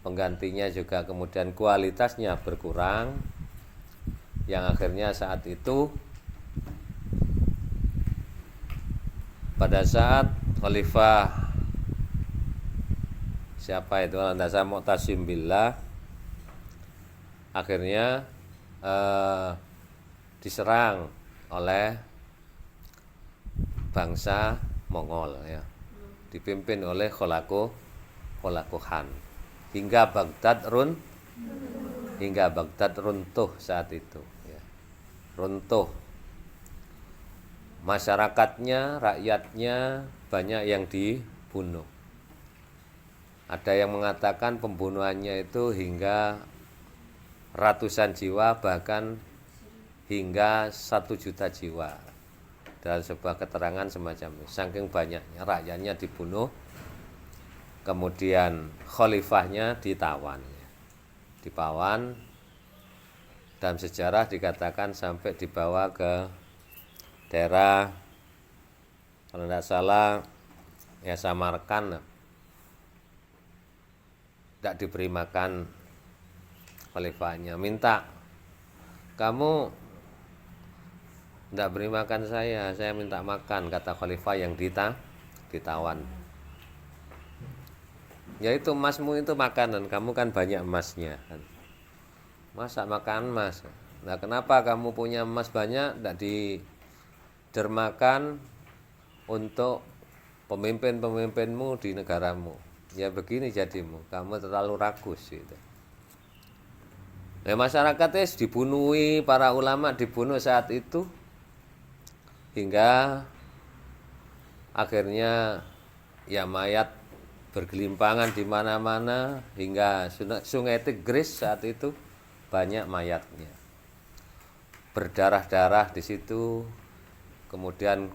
penggantinya juga kemudian kualitasnya berkurang, yang akhirnya saat itu pada saat Khalifah siapa itu Al-Andasan Mu'tasim Billah akhirnya diserang oleh bangsa Mongol ya, dipimpin oleh Kholako Khan hingga Baghdad runtuh saat itu ya. Runtuh, masyarakatnya, rakyatnya banyak yang dibunuh. Ada yang mengatakan pembunuhannya itu hingga ratusan jiwa, bahkan hingga 1 juta jiwa. Dalam sebuah keterangan semacam itu, saking banyaknya rakyatnya dibunuh, kemudian khalifahnya ditawan. Dalam sejarah dikatakan sampai dibawa ke daerah, kalau tidak salah ya Samarkand, tidak diberi makan khalifahnya, minta, kamu tidak beri makan saya minta makan, kata khalifah yang ditawan. Yaitu emasmu itu makanan, kamu kan banyak emasnya kan. Masa makan emas? Nah, kenapa kamu punya emas banyak tidak didermakan untuk pemimpin-pemimpinmu di negaramu? Ya begini jadimu, kamu terlalu rakus gitu. Nah, masyarakatnya dibunuhi, para ulama dibunuh saat itu, hingga akhirnya ya mayat bergelimpangan di mana-mana, hingga Sungai Tigris saat itu banyak mayatnya, berdarah-darah di situ. Kemudian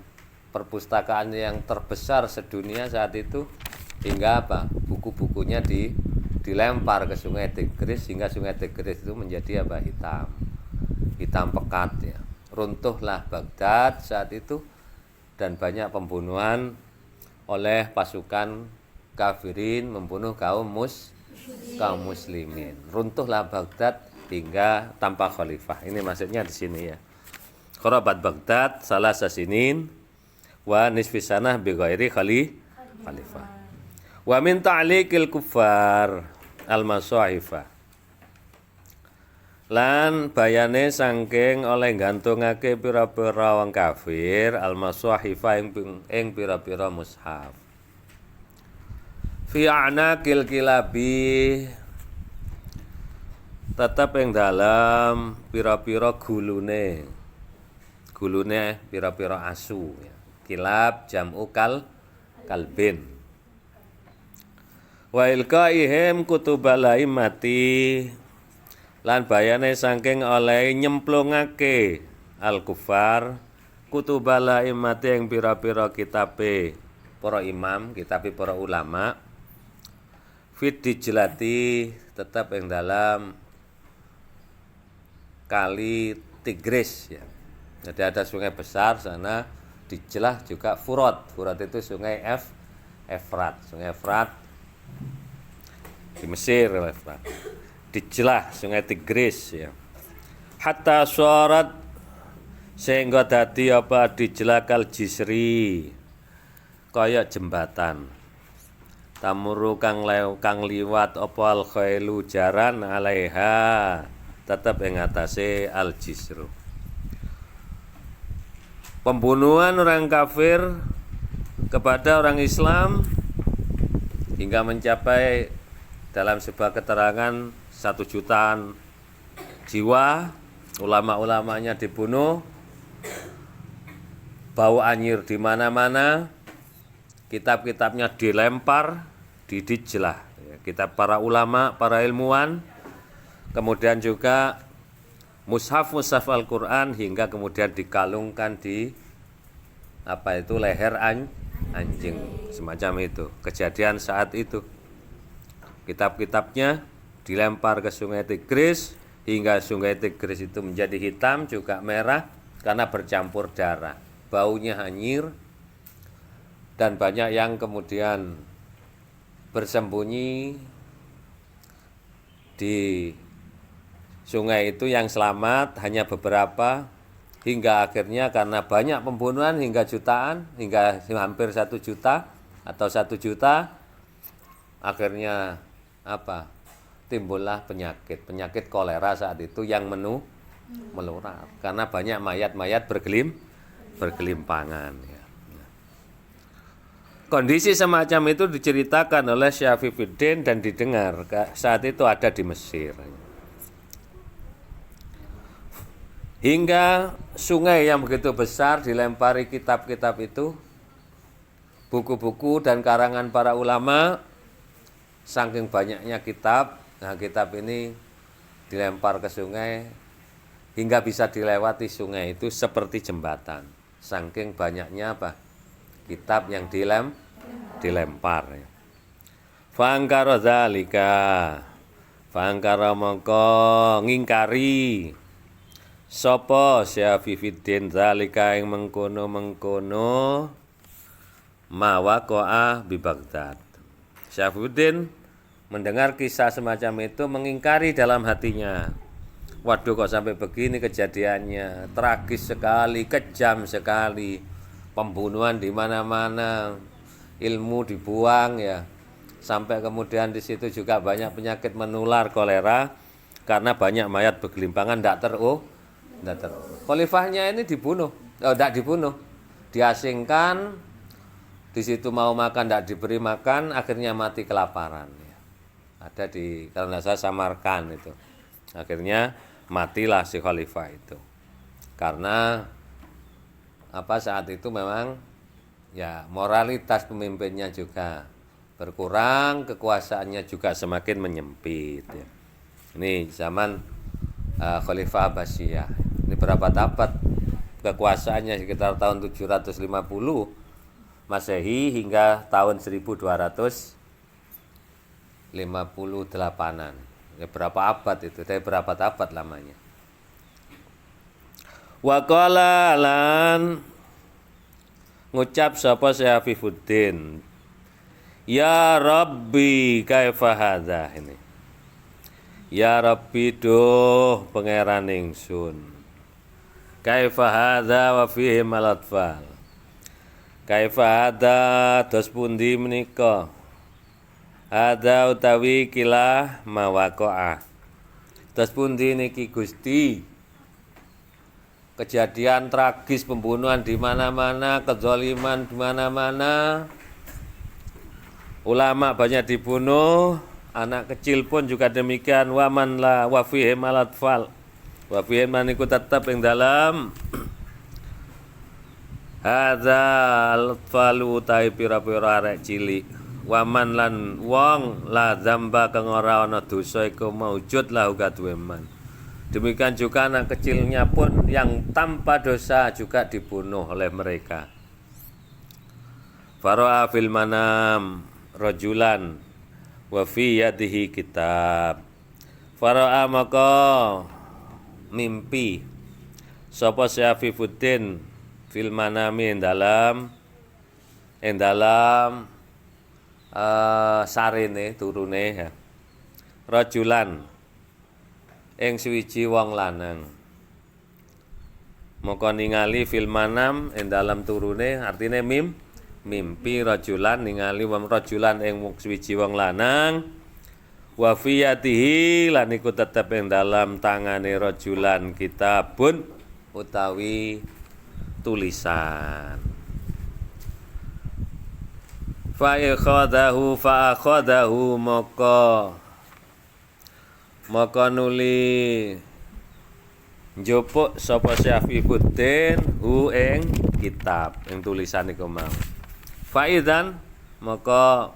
perpustakaan yang terbesar sedunia saat itu, hingga buku-bukunya dilempar ke Sungai Tigris, hingga Sungai Tigris itu menjadi hitam pekat ya. Runtuhlah Baghdad saat itu, dan banyak pembunuhan oleh pasukan kafirin, membunuh kaum muslimin. Runtuhlah Baghdad hingga tanpa khalifah. Ini maksudnya di sini ya. Kharabat Baghdad salah sasinin wa nisfi sanah bi ghairi khalifah. Wa min ta'liqil kuffar al-masahifah. Lan bayane saking oleh gantungake pira-pira wong kafir al-masahifah ing pira-pira mushaf. Fi a'naqil kilabi, tetap yang dalam pira-pira gulune pira-pira asu ya. Kilab jam'u kalbin. Wa ilqaihim kutubal mati, lan bayane saking oleh nyemplungake al-kufar kutubal mati yang pira-pira kitabe para imam, kitabe para ulama, fit dijlati, tetap yang dalam kali Tigris ya. Jadi ada sungai besar sana, Dijlah juga Furat. Furat itu sungai Efrat. Sungai Efrat di Mesir, Efrat. Dijlah sungai Tigris ya. Hatta syarat sehingga dadi apa Dijlah kal jisri, kaya jembatan. Tamuru kang liwat apa al khailu jaran alaiha, tetap ing atase al jisru. Pembunuhan orang kafir kepada orang Islam hingga mencapai dalam sebuah keterangan 1 jutaan jiwa, ulama-ulamanya dibunuh, bau anyir di mana-mana, kitab-kitabnya dilempar di Dijlah, kitab para ulama, para ilmuwan, kemudian juga mushaf Al-Quran, hingga kemudian dikalungkan di leher anjing, semacam itu. Kejadian saat itu kitab-kitabnya dilempar ke Sungai Tigris, hingga Sungai Tigris itu menjadi hitam juga merah karena bercampur darah, baunya anyir, dan banyak yang kemudian bersembunyi di sungai itu yang selamat hanya beberapa, hingga akhirnya karena banyak pembunuhan hingga jutaan, hingga hampir 1 juta atau 1 juta, akhirnya apa? Timbullah penyakit kolera saat itu yang melurat karena banyak mayat-mayat bergelimpangan. Ya. Kondisi semacam itu diceritakan oleh Syafiuddin dan didengar saat itu ada di Mesir. Hingga sungai yang begitu besar dilempari kitab-kitab itu, buku-buku dan karangan para ulama, saking banyaknya kitab. Nah, kitab ini dilempar ke sungai hingga bisa dilewati sungai itu seperti jembatan. Saking banyaknya apa? Kitab yang dilempar. Fangkara zalika. Fangkara mongko ngingkari sapa Syafiuddin zalika ing mengkono-mengkono mawaqa'a bi Baghdad. Syafiuddin mendengar kisah semacam itu mengingkari dalam hatinya. Waduh, kok sampai begini kejadiannya, tragis sekali, kejam sekali, pembunuhan di mana-mana, ilmu dibuang ya, sampai kemudian di situ juga banyak penyakit menular, kolera, karena banyak mayat bergelimpangan, tidak terurus. Khalifahnya ini tidak dibunuh, diasingkan, di situ mau makan tidak diberi makan, akhirnya mati kelaparan. Ada di karena saya Samarkan itu, akhirnya matilah si khalifah itu karena apa, saat itu memang ya moralitas pemimpinnya juga berkurang, kekuasaannya juga semakin menyempit ya. Ini zaman Khalifah Abbasiyah, ini berapa abad kekuasaannya, sekitar tahun 750 Masehi hingga tahun 1258-an. Ya, berapa abad itu? Dari berapa abad lamanya. Wa qala lan ngucap sapa Syafiuddin, ya Rabbi kaifa hadza, ini. Ya Rabbi duh pangeran ingsun. Kaifa hadza wa fihi malatfal. Kaifa hadza dos pundi menika? Ada utawi kilah mawaqa'ah. Dos pundi niki Gusti? Kejadian tragis, pembunuhan di mana-mana, kezaliman di mana-mana. Ulama banyak dibunuh, anak kecil pun juga demikian. Waman la wa fihi malatfal. Wa fihi maniku tetap ing dalam hadza al-falu tai pira-pira arek cilik. Waman lan wong la zamba kang ora ana dosa iku maujud lahu kaduwe man. Demikian juga anak kecilnya pun yang tanpa dosa juga dibunuh oleh mereka. Fara'a fil manam rajulan wa fi yadihi kitab. Fara'a maka mimpi sapa Syafiuddin fil manami dalam sarene turune ya. Rajulan ing suwiji wong lanang. Maka ningali fil manam ing dalam turune artine mimpi rajulan ningali wong rajulan ing suwiji wong lanang wa fi yadihi lan iku tetep ing dalam tangane rajulan kitabun utawi tulisan. Fa akhadahu maka nuli njupuk sapa Syafiuddin hu ing kitab ing tulisan iku mau. Fa idzan maka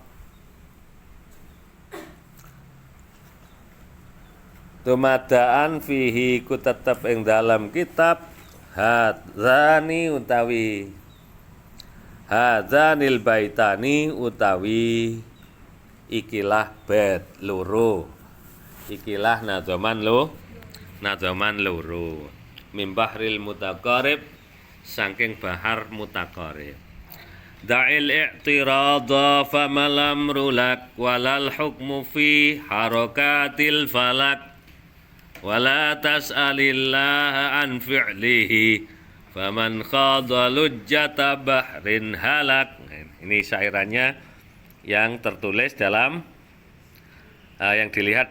tumadaan fihi ku tetep ing dalam kitab hadzani utawi hadzanil baitani utawi ikilah bait loro, ikilah nadzaman loro mimbahril mutaqarib saking bahar mutaqarib. Da'il i'tirada famal amru lak walal hukmu fi harakatil falak wala tas'alillaha an fi'lihi faman khadha lujjata bahrin halak. Ini syairannya yang tertulis dalam yang dilihat